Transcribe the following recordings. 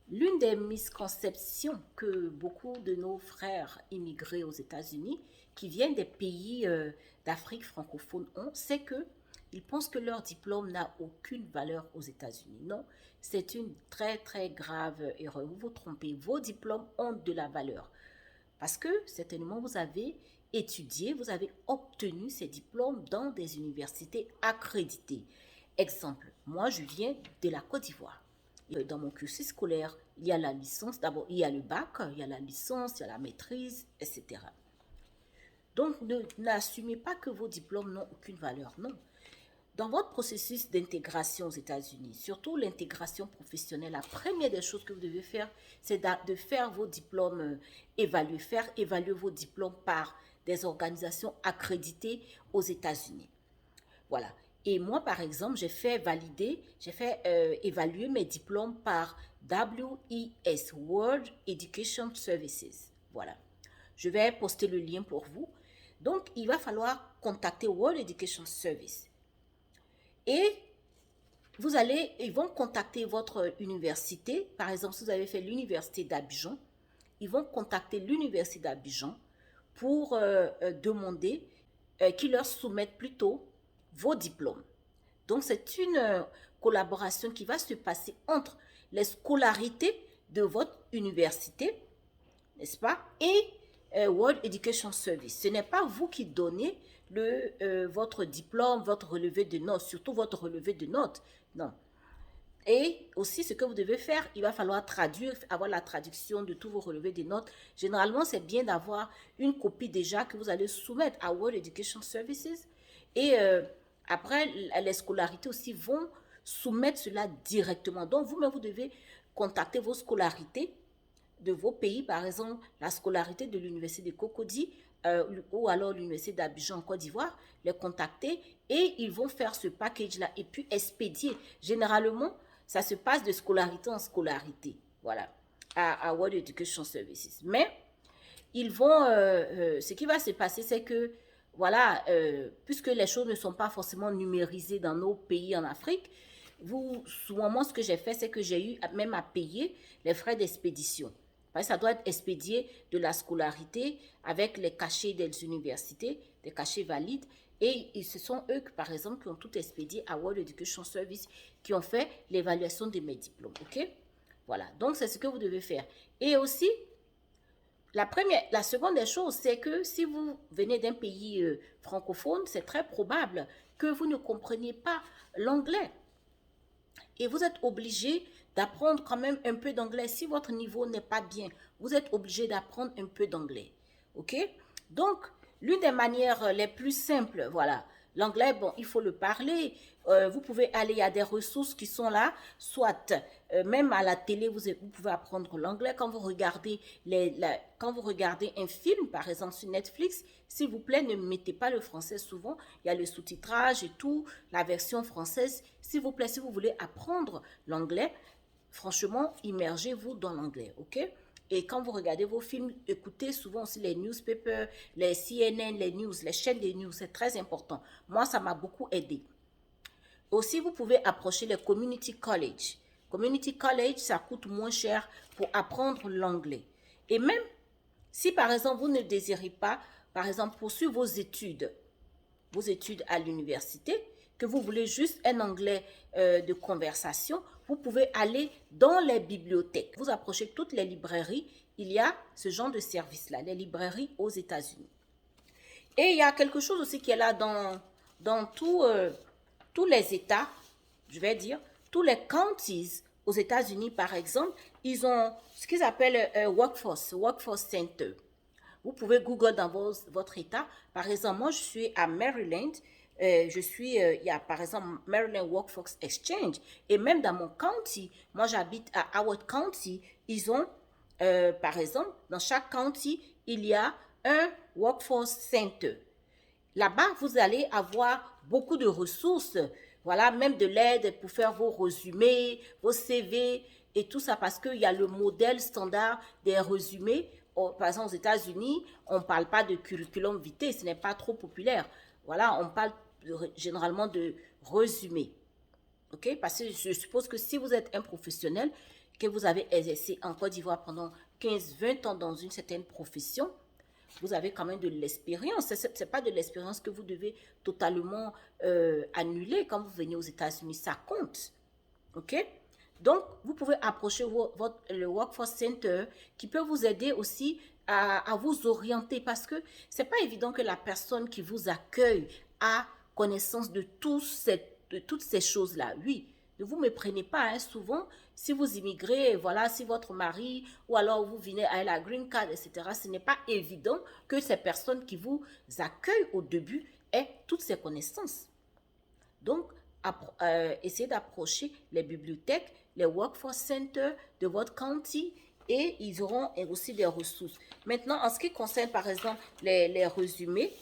L'une des misconceptions que beaucoup de nos frères immigrés aux États-Unis, qui viennent des pays d'Afrique francophone, ont, c'est que ils pensent que leur diplôme n'a aucune valeur aux États-Unis. Non, c'est une très très grave erreur. Vous vous trompez. Vos diplômes ont de la valeur. Parce que certainement vous avez étudié, vous avez obtenu ces diplômes dans des universités accréditées. Exemple, moi je viens de la Côte d'Ivoire. Dans mon cursus scolaire, il y a la licence, d'abord il y a le bac, il y a la licence, il y a la maîtrise, etc. Donc n'assumez pas que vos diplômes n'ont aucune valeur, non. Dans votre processus d'intégration aux États-Unis, surtout l'intégration professionnelle, la première des choses que vous devez faire, c'est de faire vos diplômes évaluer, faire évaluer vos diplômes par des organisations accréditées aux États-Unis. Voilà. Et moi, par exemple, j'ai fait évaluer mes diplômes par WES, World Education Services. Voilà. Je vais poster le lien pour vous. Donc, il va falloir contacter World Education Service. Et ils vont contacter votre université. Par exemple, si vous avez fait l'université d'Abidjan, ils vont contacter l'université d'Abidjan pour demander qu'ils leur soumettent plutôt vos diplômes. Donc, c'est une collaboration qui va se passer entre les scolarités de votre université, n'est-ce pas, et World Education Service. Ce n'est pas vous qui donnez votre diplôme, votre relevé de notes, surtout votre relevé de notes. Non. Et aussi, ce que vous devez faire, il va falloir traduire, avoir la traduction de tous vos relevés de notes. Généralement, c'est bien d'avoir une copie déjà que vous allez soumettre à World Education Services. Et après, les scolarités aussi vont soumettre cela directement. Donc, vous-même, vous devez contacter vos scolarités de vos pays, par exemple, la scolarité de l'université de Cocody ou alors l'université d'Abidjan en Côte d'Ivoire, les contacter et ils vont faire ce package-là et puis expédier. Généralement, ça se passe de scolarité en scolarité, voilà, à World Education Services. Mais ce qui va se passer, c'est que, voilà, puisque les choses ne sont pas forcément numérisées dans nos pays en Afrique, souvent, moi, ce que j'ai fait, c'est que j'ai eu même à payer les frais d'expédition. Ça doit être expédié de la scolarité avec les cachets des universités, des cachets valides. Et ce sont eux, par exemple, qui ont tout expédié à World Education Service, qui ont fait l'évaluation de mes diplômes. OK? Voilà. Donc, c'est ce que vous devez faire. Et aussi, la seconde des choses, c'est que si vous venez d'un pays francophone, c'est très probable que vous ne compreniez pas l'anglais. Et vous êtes obligé d'apprendre quand même un peu d'anglais. Si votre niveau n'est pas bien, vous êtes obligé d'apprendre un peu d'anglais. OK? Donc, l'une des manières les plus simples, voilà. L'anglais, bon, il faut le parler. Vous pouvez aller à des ressources qui sont là, soit même à la télé, vous pouvez apprendre l'anglais. Quand vous regardez un film, par exemple sur Netflix, s'il vous plaît, ne mettez pas le français souvent. Il y a le sous-titrage et tout, la version française. S'il vous plaît, si vous voulez apprendre l'anglais, franchement, immergez-vous dans l'anglais, ok? Et quand vous regardez vos films, écoutez souvent aussi les newspapers, les CNN, les news, les chaînes de news, c'est très important. Moi, ça m'a beaucoup aidé. Aussi, vous pouvez approcher les community college. Community college, ça coûte moins cher pour apprendre l'anglais. Et même si, par exemple, vous ne désirez pas, par exemple, poursuivre vos études à l'université, que vous voulez juste un anglais de conversation, vous pouvez aller dans les bibliothèques. Vous approchez toutes les librairies, il y a ce genre de service-là, les librairies aux États-Unis. Et il y a quelque chose aussi qui est là dans tous les États, je vais dire, tous les counties aux États-Unis, par exemple, ils ont ce qu'ils appellent Workforce Center. Vous pouvez Google dans votre État. Par exemple, moi, je suis à Maryland. Il y a par exemple Maryland Workforce Exchange. Et même dans mon county, moi j'habite à Howard County, ils ont, par exemple, dans chaque county, il y a un Workforce Center. Là-bas, vous allez avoir beaucoup de ressources, voilà, même de l'aide pour faire vos résumés, vos CV et tout ça, parce qu'il y a le modèle standard des résumés. Par exemple, aux États-Unis, on ne parle pas de curriculum vitae, ce n'est pas trop populaire. Voilà, on parle généralement de résumé. OK? Parce que je suppose que si vous êtes un professionnel que vous avez exercé en Côte d'Ivoire pendant 15-20 ans dans une certaine profession, vous avez quand même de l'expérience. Ce n'est pas de l'expérience que vous devez totalement annuler quand vous venez aux États-Unis. Ça compte. OK? Donc, vous pouvez approcher le Workforce Center qui peut vous aider aussi à vous orienter parce que ce n'est pas évident que la personne qui vous accueille a connaissance de toutes ces choses-là. Oui, ne vous méprenez pas, hein. Souvent, si vous immigrez, voilà, si votre mari ou alors vous venez à la green card, etc., ce n'est pas évident que ces personnes qui vous accueillent au début aient toutes ces connaissances. Donc, essayez d'approcher les bibliothèques, les workforce centers de votre county et ils auront aussi des ressources. Maintenant, en ce qui concerne par exemple les résumés,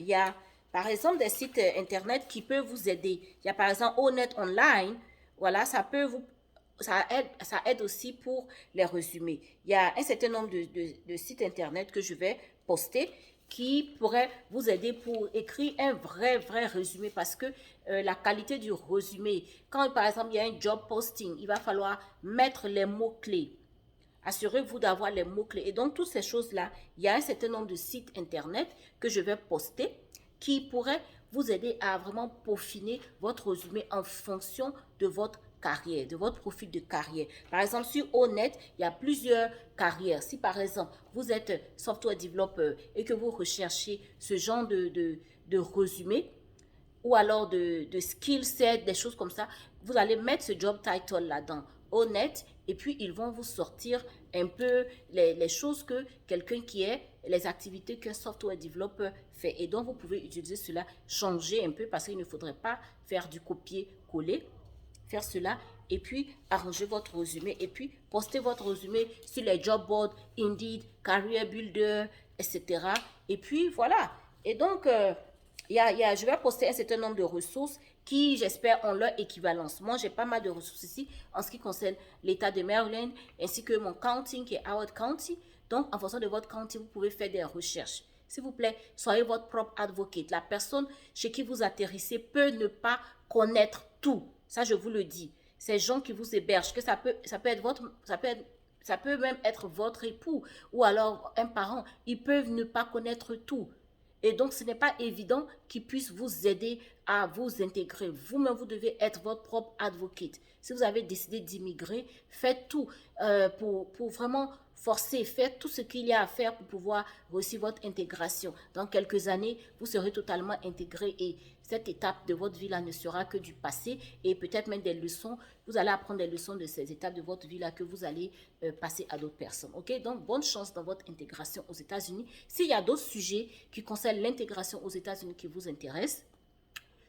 il y a par exemple des sites internet qui peuvent vous aider. Il y a par exemple Honnête Online, voilà, ça aide aussi pour les résumés. Il y a un certain nombre de sites internet que je vais poster qui pourraient vous aider pour écrire un vrai résumé parce que la qualité du résumé, quand par exemple il y a un job posting, il va falloir mettre les mots-clés. Assurez-vous d'avoir les mots-clés. Et donc, toutes ces choses-là, il y a un certain nombre de sites internet que je vais poster qui pourraient vous aider à vraiment peaufiner votre résumé en fonction de votre carrière, de votre profil de carrière. Par exemple, sur Honnête, il y a plusieurs carrières. Si par exemple, vous êtes software developer et que vous recherchez ce genre de résumé ou alors de skill set, des choses comme ça, vous allez mettre ce job title là-dedans, Honnête, et puis ils vont vous sortir un peu les choses que quelqu'un qui est, les activités qu'un software developer fait. Et donc, vous pouvez utiliser cela, changer un peu parce qu'il ne faudrait pas faire du copier-coller. Faire cela et puis arranger votre résumé et puis poster votre résumé sur les job boards, Indeed, Career Builder, etc. Et puis voilà. Et donc, je vais poster un certain nombre de ressources qui, j'espère, ont leur équivalence. Moi, j'ai pas mal de ressources ici en ce qui concerne l'État de Maryland ainsi que mon county qui est Howard County. Donc, en fonction de votre county, vous pouvez faire des recherches. S'il vous plaît, soyez votre propre advocate. La personne chez qui vous atterrissez peut ne pas connaître tout. Ça, je vous le dis. Ces gens qui vous hébergent, que ça peut même être votre époux ou alors un parent. Ils peuvent ne pas connaître tout. Et donc, ce n'est pas évident qu'ils puissent vous aider à vous intégrer. Vous-même, vous devez être votre propre advocate. Si vous avez décidé d'immigrer, faites tout pour vraiment forcer, faites tout ce qu'il y a à faire pour pouvoir réussir votre intégration. Dans quelques années, vous serez totalement intégré et cette étape de votre vie-là ne sera que du passé et peut-être même des leçons. Vous allez apprendre des leçons de ces étapes de votre vie-là que vous allez passer à d'autres personnes. Ok? Donc, bonne chance dans votre intégration aux États-Unis. S'il y a d'autres sujets qui concernent l'intégration aux États-Unis qui vous intéressent,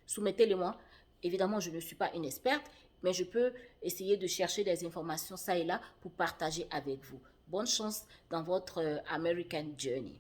soumettez-les-moi. Évidemment, je ne suis pas une experte, mais je peux essayer de chercher des informations ça et là pour partager avec vous. Bonne chance dans votre American Journey.